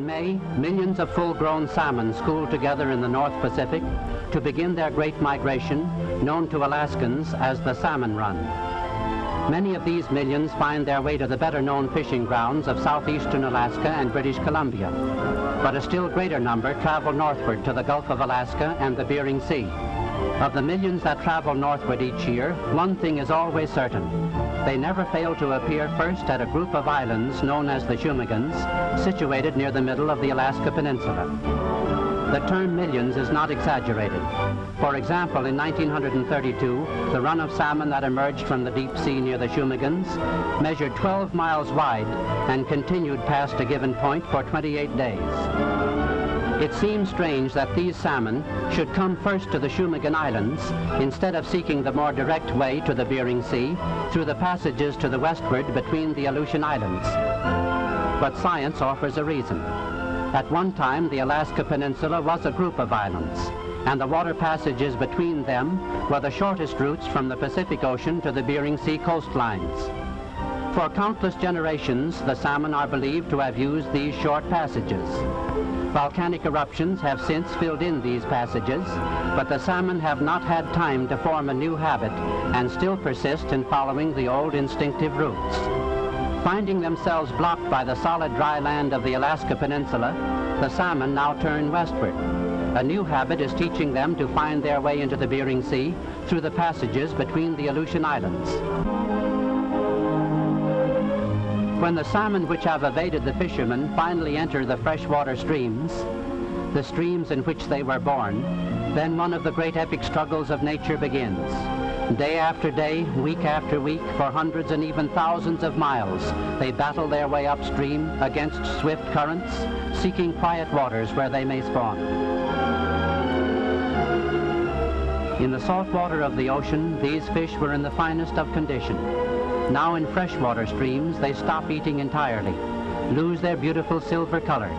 In May, millions of full-grown salmon school together in the North Pacific to begin their great migration, known to Alaskans as the Salmon Run. Many of these millions find their way to the better-known fishing grounds of southeastern Alaska and British Columbia, but a still greater number travel northward to the Gulf of Alaska and the Bering Sea. Of the millions that travel northward each year, one thing is always certain. They never fail to appear first at a group of islands known as the Shumagans, situated near the middle of the Alaska Peninsula. The term millions is not exaggerated. For example, in 1932, the run of salmon that emerged from the deep sea near the Shumagans measured 12 miles wide and continued past a given point for 28 days. It seems strange that these salmon should come first to the Shumagan Islands instead of seeking the more direct way to the Bering Sea through the passages to the westward between the Aleutian Islands. But science offers a reason. At one time, the Alaska Peninsula was a group of islands, and the water passages between them were the shortest routes from the Pacific Ocean to the Bering Sea coastlines. For countless generations, the salmon are believed to have used these short passages. Volcanic eruptions have since filled in these passages, but the salmon have not had time to form a new habit and still persist in following the old instinctive routes. Finding themselves blocked by the solid dry land of the Alaska Peninsula, the salmon now turn westward. A new habit is teaching them to find their way into the Bering Sea through the passages between the Aleutian Islands. When the salmon which have evaded the fishermen finally enter the freshwater streams, the streams in which they were born, then one of the great epic struggles of nature begins. Day after day, week after week, for hundreds and even thousands of miles, they battle their way upstream against swift currents, seeking quiet waters where they may spawn. In the salt water of the ocean, these fish were in the finest of condition. Now in freshwater streams, they stop eating entirely, lose their beautiful silver color,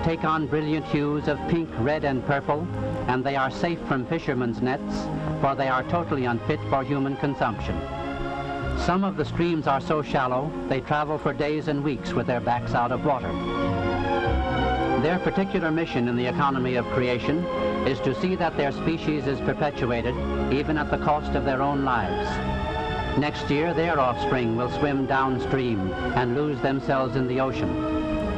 take on brilliant hues of pink, red, and purple, and they are safe from fishermen's nets, for they are totally unfit for human consumption. Some of the streams are so shallow, they travel for days and weeks with their backs out of water. Their particular mission in the economy of creation is to see that their species is perpetuated, even at the cost of their own lives. Next year, their offspring will swim downstream and lose themselves in the ocean.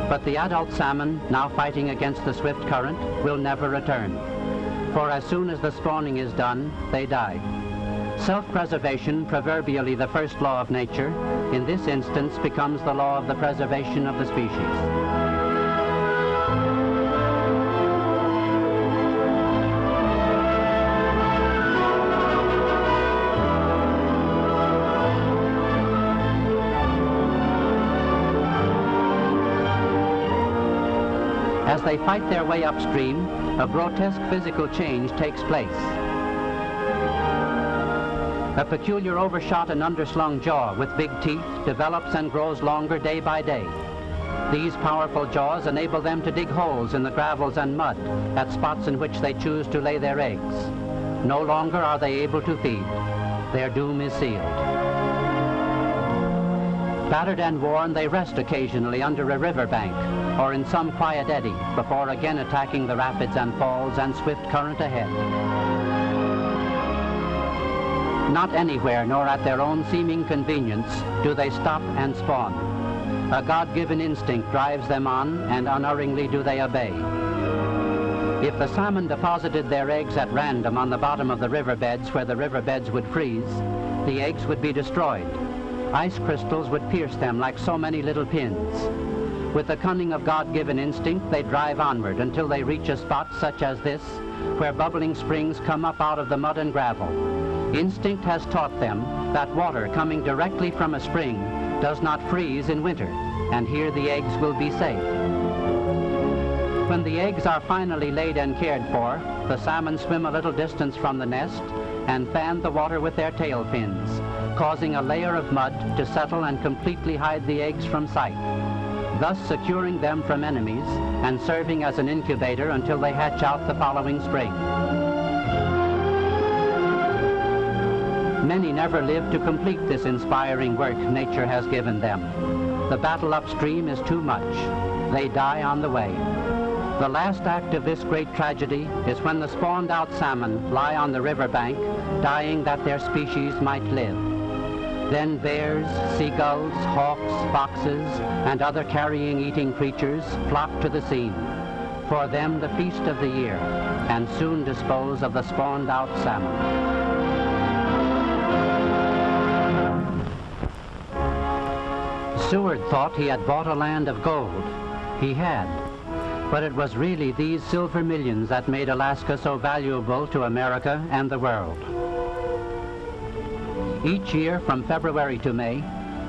But the adult salmon, now fighting against the swift current, will never return. For as soon as the spawning is done, they die. Self-preservation, proverbially the first law of nature, in this instance becomes the law of the preservation of the species. As they fight their way upstream, a grotesque physical change takes place. A peculiar overshot and underslung jaw with big teeth develops and grows longer day by day. These powerful jaws enable them to dig holes in the gravels and mud at spots in which they choose to lay their eggs. No longer are they able to feed. Their doom is sealed. Battered and worn, they rest occasionally under a riverbank or in some quiet eddy before again attacking the rapids and falls and swift current ahead. Not anywhere nor at their own seeming convenience do they stop and spawn. A God-given instinct drives them on, and unerringly do they obey. If the salmon deposited their eggs at random on the bottom of the riverbeds where the riverbeds would freeze, the eggs would be destroyed. Ice crystals would pierce them like so many little pins. With the cunning of God-given instinct, they drive onward until they reach a spot such as this, where bubbling springs come up out of the mud and gravel. Instinct has taught them that water coming directly from a spring does not freeze in winter, and here the eggs will be safe. When the eggs are finally laid and cared for, the salmon swim a little distance from the nest and fan the water with their tail fins, causing a layer of mud to settle and completely hide the eggs from sight, thus securing them from enemies and serving as an incubator until they hatch out the following spring. Many never live to complete this inspiring work nature has given them. The battle upstream is too much. they die on the way. The last act of this great tragedy is when the spawned out salmon lie on the riverbank, dying that their species might live. Then bears, seagulls, hawks, foxes, and other carrion-eating creatures flock to the scene, for them the feast of the year, and soon dispose of the spawned out salmon. Seward thought he had bought a land of gold. He had. But it was really these silver millions that made Alaska so valuable to America and the world. Each year, from February to May,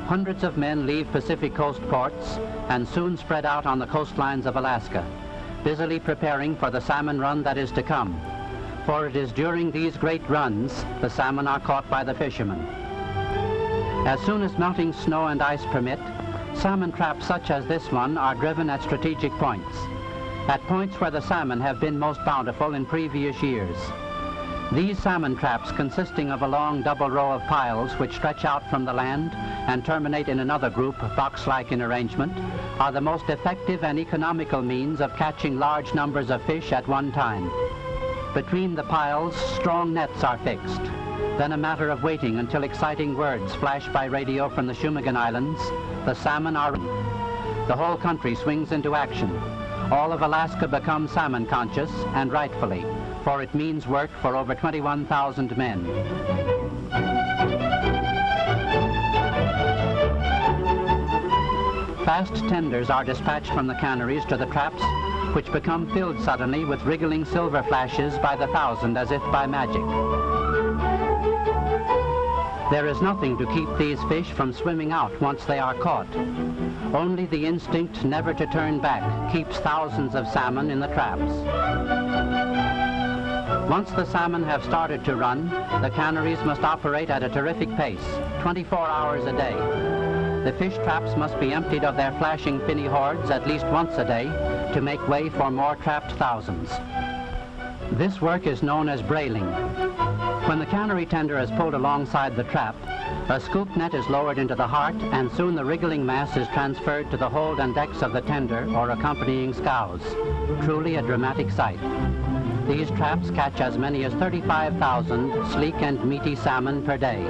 hundreds of men leave Pacific Coast ports and soon spread out on the coastlines of Alaska, busily preparing for the salmon run that is to come. For it is during these great runs the salmon are caught by the fishermen. As soon as melting snow and ice permit, salmon traps such as this one are driven at strategic points, at points where the salmon have been most bountiful in previous years. These salmon traps, consisting of a long double row of piles which stretch out from the land and terminate in another group, box-like in arrangement, are the most effective and economical means of catching large numbers of fish at one time. Between the piles, strong nets are fixed. Then a matter of waiting until exciting words flash by radio from the Shumagon Islands. The salmon are in. The whole country swings into action. All of Alaska becomes salmon conscious, and rightfully, for it means work for over 21,000 men. Fast tenders are dispatched from the canneries to the traps, which become filled suddenly with wriggling silver flashes by the thousand as if by magic. There is nothing to keep these fish from swimming out once they are caught. Only the instinct never to turn back keeps thousands of salmon in the traps. Once the salmon have started to run, the canneries must operate at a terrific pace, 24 hours a day. The fish traps must be emptied of their flashing finny hordes at least once a day to make way for more trapped thousands. This work is known as brailing. When the cannery tender is pulled alongside the trap, a scoop net is lowered into the heart, and soon the wriggling mass is transferred to the hold and decks of the tender or accompanying scows. Truly a dramatic sight. These traps catch as many as 35,000 sleek and meaty salmon per day.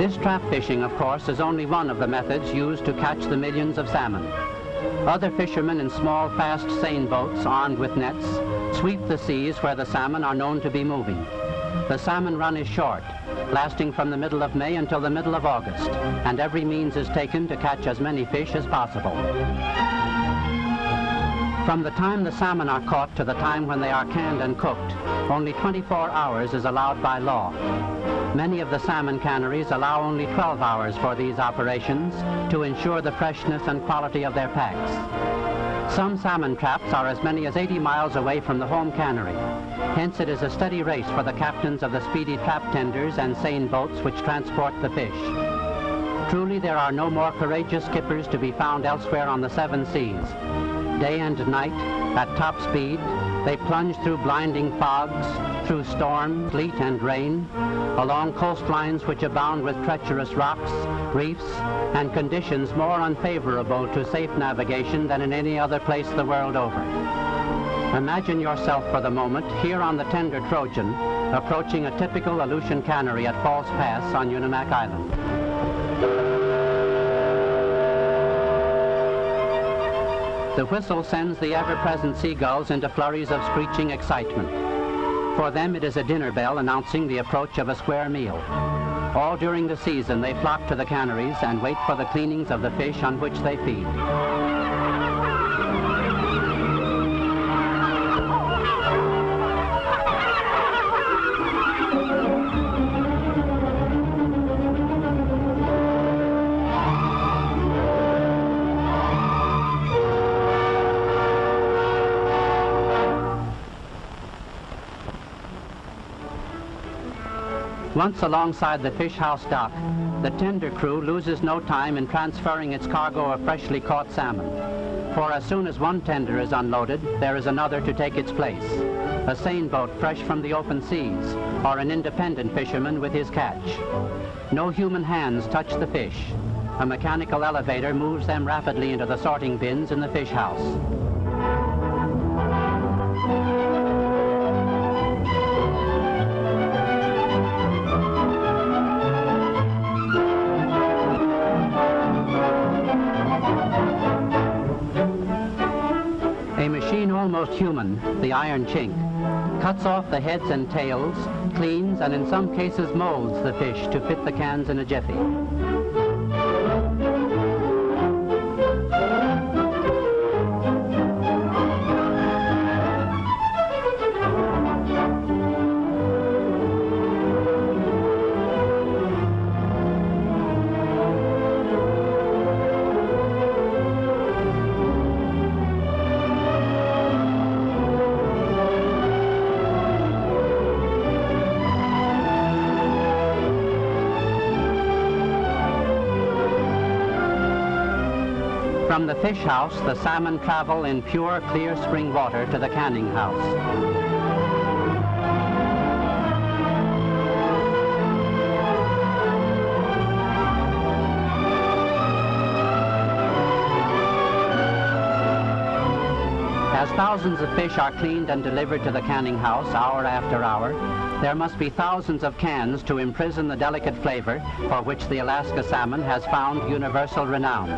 This trap fishing, of course, is only one of the methods used to catch the millions of salmon. Other fishermen in small, fast seine boats armed with nets sweep the seas where the salmon are known to be moving. The salmon run is short, lasting from the middle of May until the middle of August, and every means is taken to catch as many fish as possible. From the time the salmon are caught to the time when they are canned and cooked, only 24 hours is allowed by law. Many of the salmon canneries allow only 12 hours for these operations to ensure the freshness and quality of their packs. Some salmon traps are as many as 80 miles away from the home cannery. Hence it is a steady race for the captains of the speedy trap tenders and seine boats which transport the fish. Truly there are no more courageous skippers to be found elsewhere on the seven seas. Day and night, at top speed, they plunge through blinding fogs, through storm, sleet, and rain, along coastlines which abound with treacherous rocks, reefs, and conditions more unfavorable to safe navigation than in any other place the world over. Imagine yourself for the moment here on the tender Trojan, approaching a typical Aleutian cannery at False Pass on Unimak Island. The whistle sends the ever-present seagulls into flurries of screeching excitement. For them it is a dinner bell announcing the approach of a square meal. All during the season they flock to the canneries and wait for the cleanings of the fish on which they feed. Once alongside the fish house dock, the tender crew loses no time in transferring its cargo of freshly caught salmon. For as soon as one tender is unloaded, there is another to take its place. A seine boat fresh from the open seas, or an independent fisherman with his catch. No human hands touch the fish. A mechanical elevator moves them rapidly into the sorting bins in the fish house. A machine almost human, the iron chink, cuts off the heads and tails, cleans, and in some cases molds the fish to fit the cans in a jiffy. From the fish house, the salmon travel in pure, clear spring water to the canning house. As thousands of fish are cleaned and delivered to the canning house hour after hour, there must be thousands of cans to imprison the delicate flavor for which the Alaska salmon has found universal renown.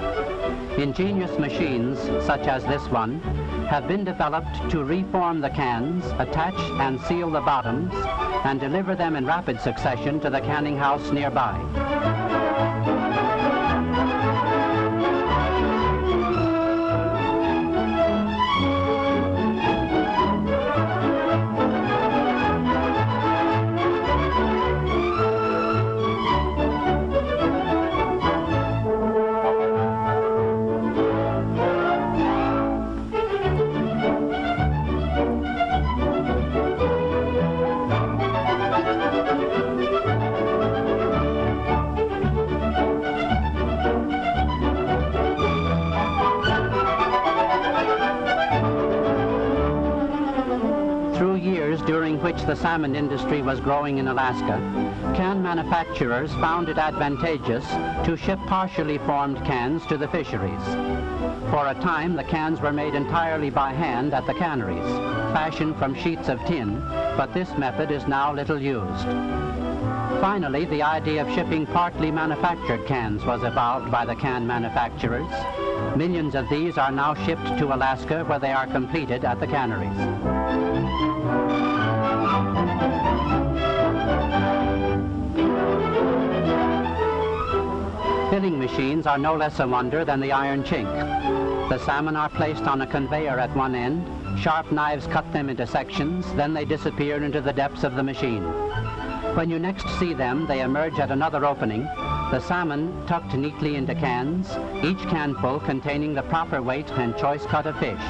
Ingenious machines, such as this one, have been developed to reform the cans, attach and seal the bottoms, and deliver them in rapid succession to the canning house nearby. During which the salmon industry was growing in Alaska, can manufacturers found it advantageous to ship partially formed cans to the fisheries. For a time, the cans were made entirely by hand at the canneries, fashioned from sheets of tin, but this method is now little used. Finally, the idea of shipping partly manufactured cans was evolved by the can manufacturers. Millions of these are now shipped to Alaska, where they are completed at the canneries. Filling machines are no less a wonder than the iron chink. The salmon are placed on a conveyor at one end, sharp knives cut them into sections, then they disappear into the depths of the machine. When you next see them, they emerge at another opening, the salmon tucked neatly into cans, each canful containing the proper weight and choice cut of fish.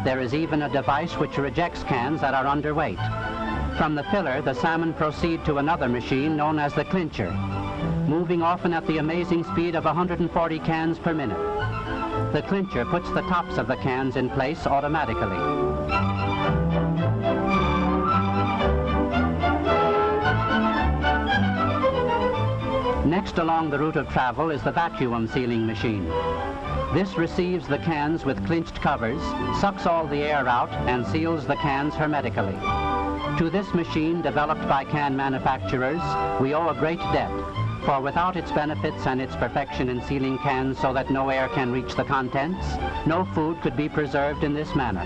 There is even a device which rejects cans that are underweight. From the filler, the salmon proceed to another machine known as the clincher, moving often at the amazing speed of 140 cans per minute. The clincher puts the tops of the cans in place automatically. Next along the route of travel is the vacuum sealing machine. This receives the cans with clinched covers, sucks all the air out, and seals the cans hermetically. To this machine, developed by can manufacturers, we owe a great debt, for without its benefits and its perfection in sealing cans so that no air can reach the contents, no food could be preserved in this manner.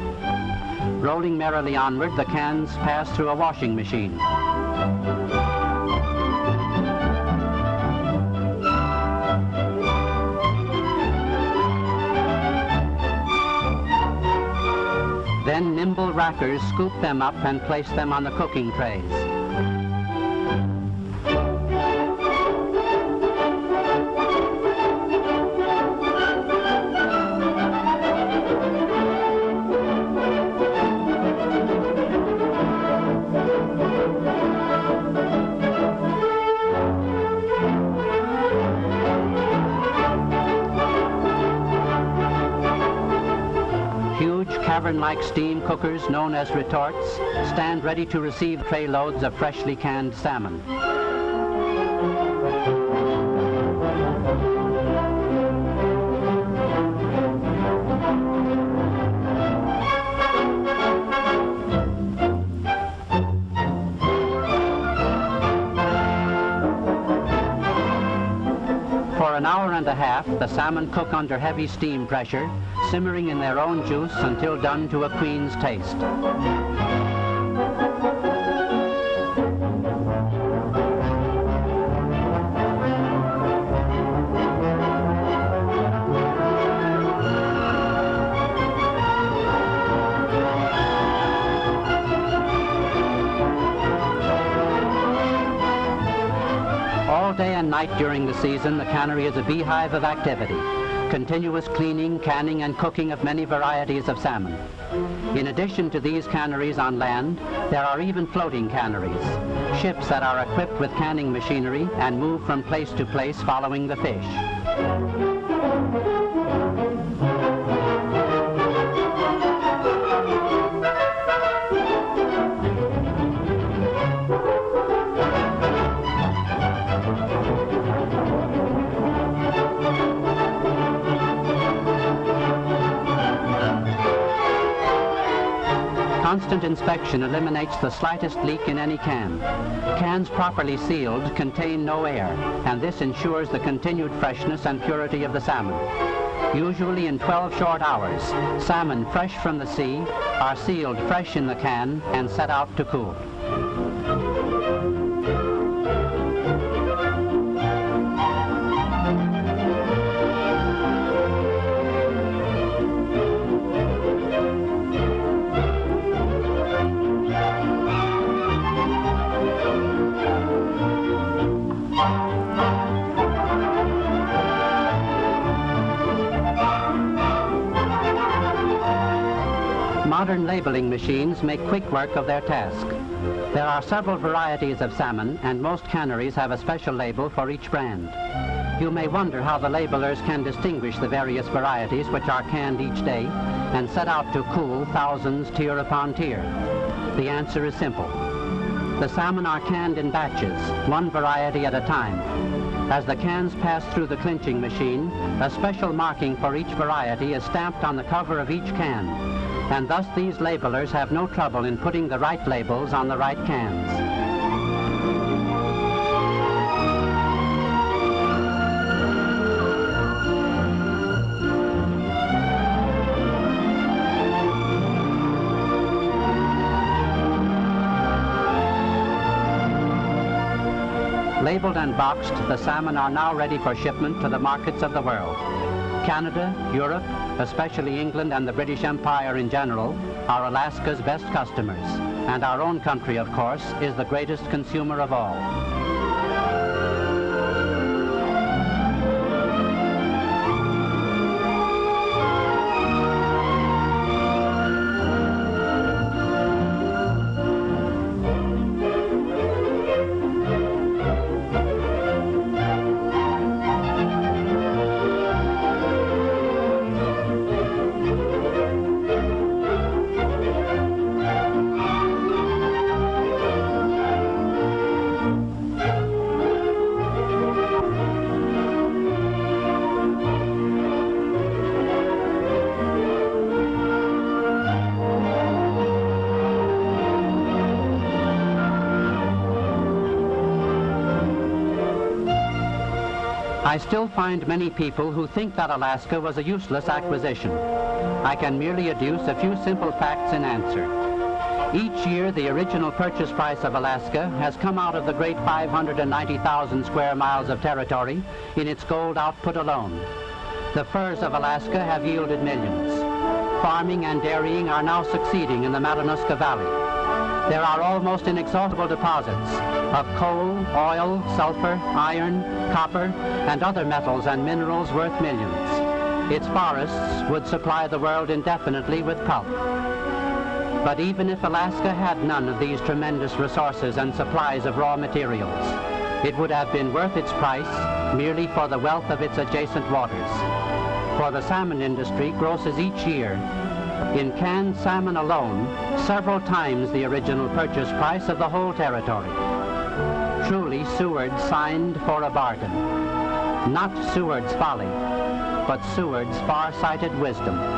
Rolling merrily onward, the cans pass through a washing machine. Then nimble rackers scoop them up and place them on the cooking trays. tavern-like steam cookers known as retorts stand ready to receive tray loads of freshly canned salmon. For an hour and a half, the salmon cook under heavy steam pressure, simmering in their own juice until done to a queen's taste. All day and night during the season, the cannery is a beehive of activity. Continuous cleaning, canning, and cooking of many varieties of salmon. In addition to these canneries on land, there are even floating canneries, ships that are equipped with canning machinery and move from place to place following the fish. Constant inspection eliminates the slightest leak in any can. Cans properly sealed contain no air, and this ensures the continued freshness and purity of the salmon. Usually in 12 short hours, salmon fresh from the sea are sealed fresh in the can and set out to cool. Modern labeling machines make quick work of their task. There are several varieties of salmon, and most canneries have a special label for each brand. You may wonder how the labelers can distinguish the various varieties which are canned each day and set out to cool thousands tier upon tier. The answer is simple. The salmon are canned in batches, one variety at a time. As the cans pass through the clinching machine, a special marking for each variety is stamped on the cover of each can, and thus these labelers have no trouble in putting the right labels on the right cans. Labeled and boxed, the salmon are now ready for shipment to the markets of the world. Canada, Europe, especially England and the British Empire in general, are Alaska's best customers, and our own country, of course, is the greatest consumer of all. I still find many people who think that Alaska was a useless acquisition. I can merely adduce a few simple facts in answer. Each year, the original purchase price of Alaska has come out of the great 590,000 square miles of territory in its gold output alone. The furs of Alaska have yielded millions. Farming and dairying are now succeeding in the Matanuska Valley. There are almost inexhaustible deposits of coal, oil, sulfur, iron, copper, and other metals and minerals worth millions. Its forests would supply the world indefinitely with pulp. But even if Alaska had none of these tremendous resources and supplies of raw materials, it would have been worth its price merely for the wealth of its adjacent waters. For the salmon industry grosses each year In canned salmon alone, several times the original purchase price of the whole territory. Truly, Seward signed for a bargain. Not Seward's folly, but Seward's far-sighted wisdom.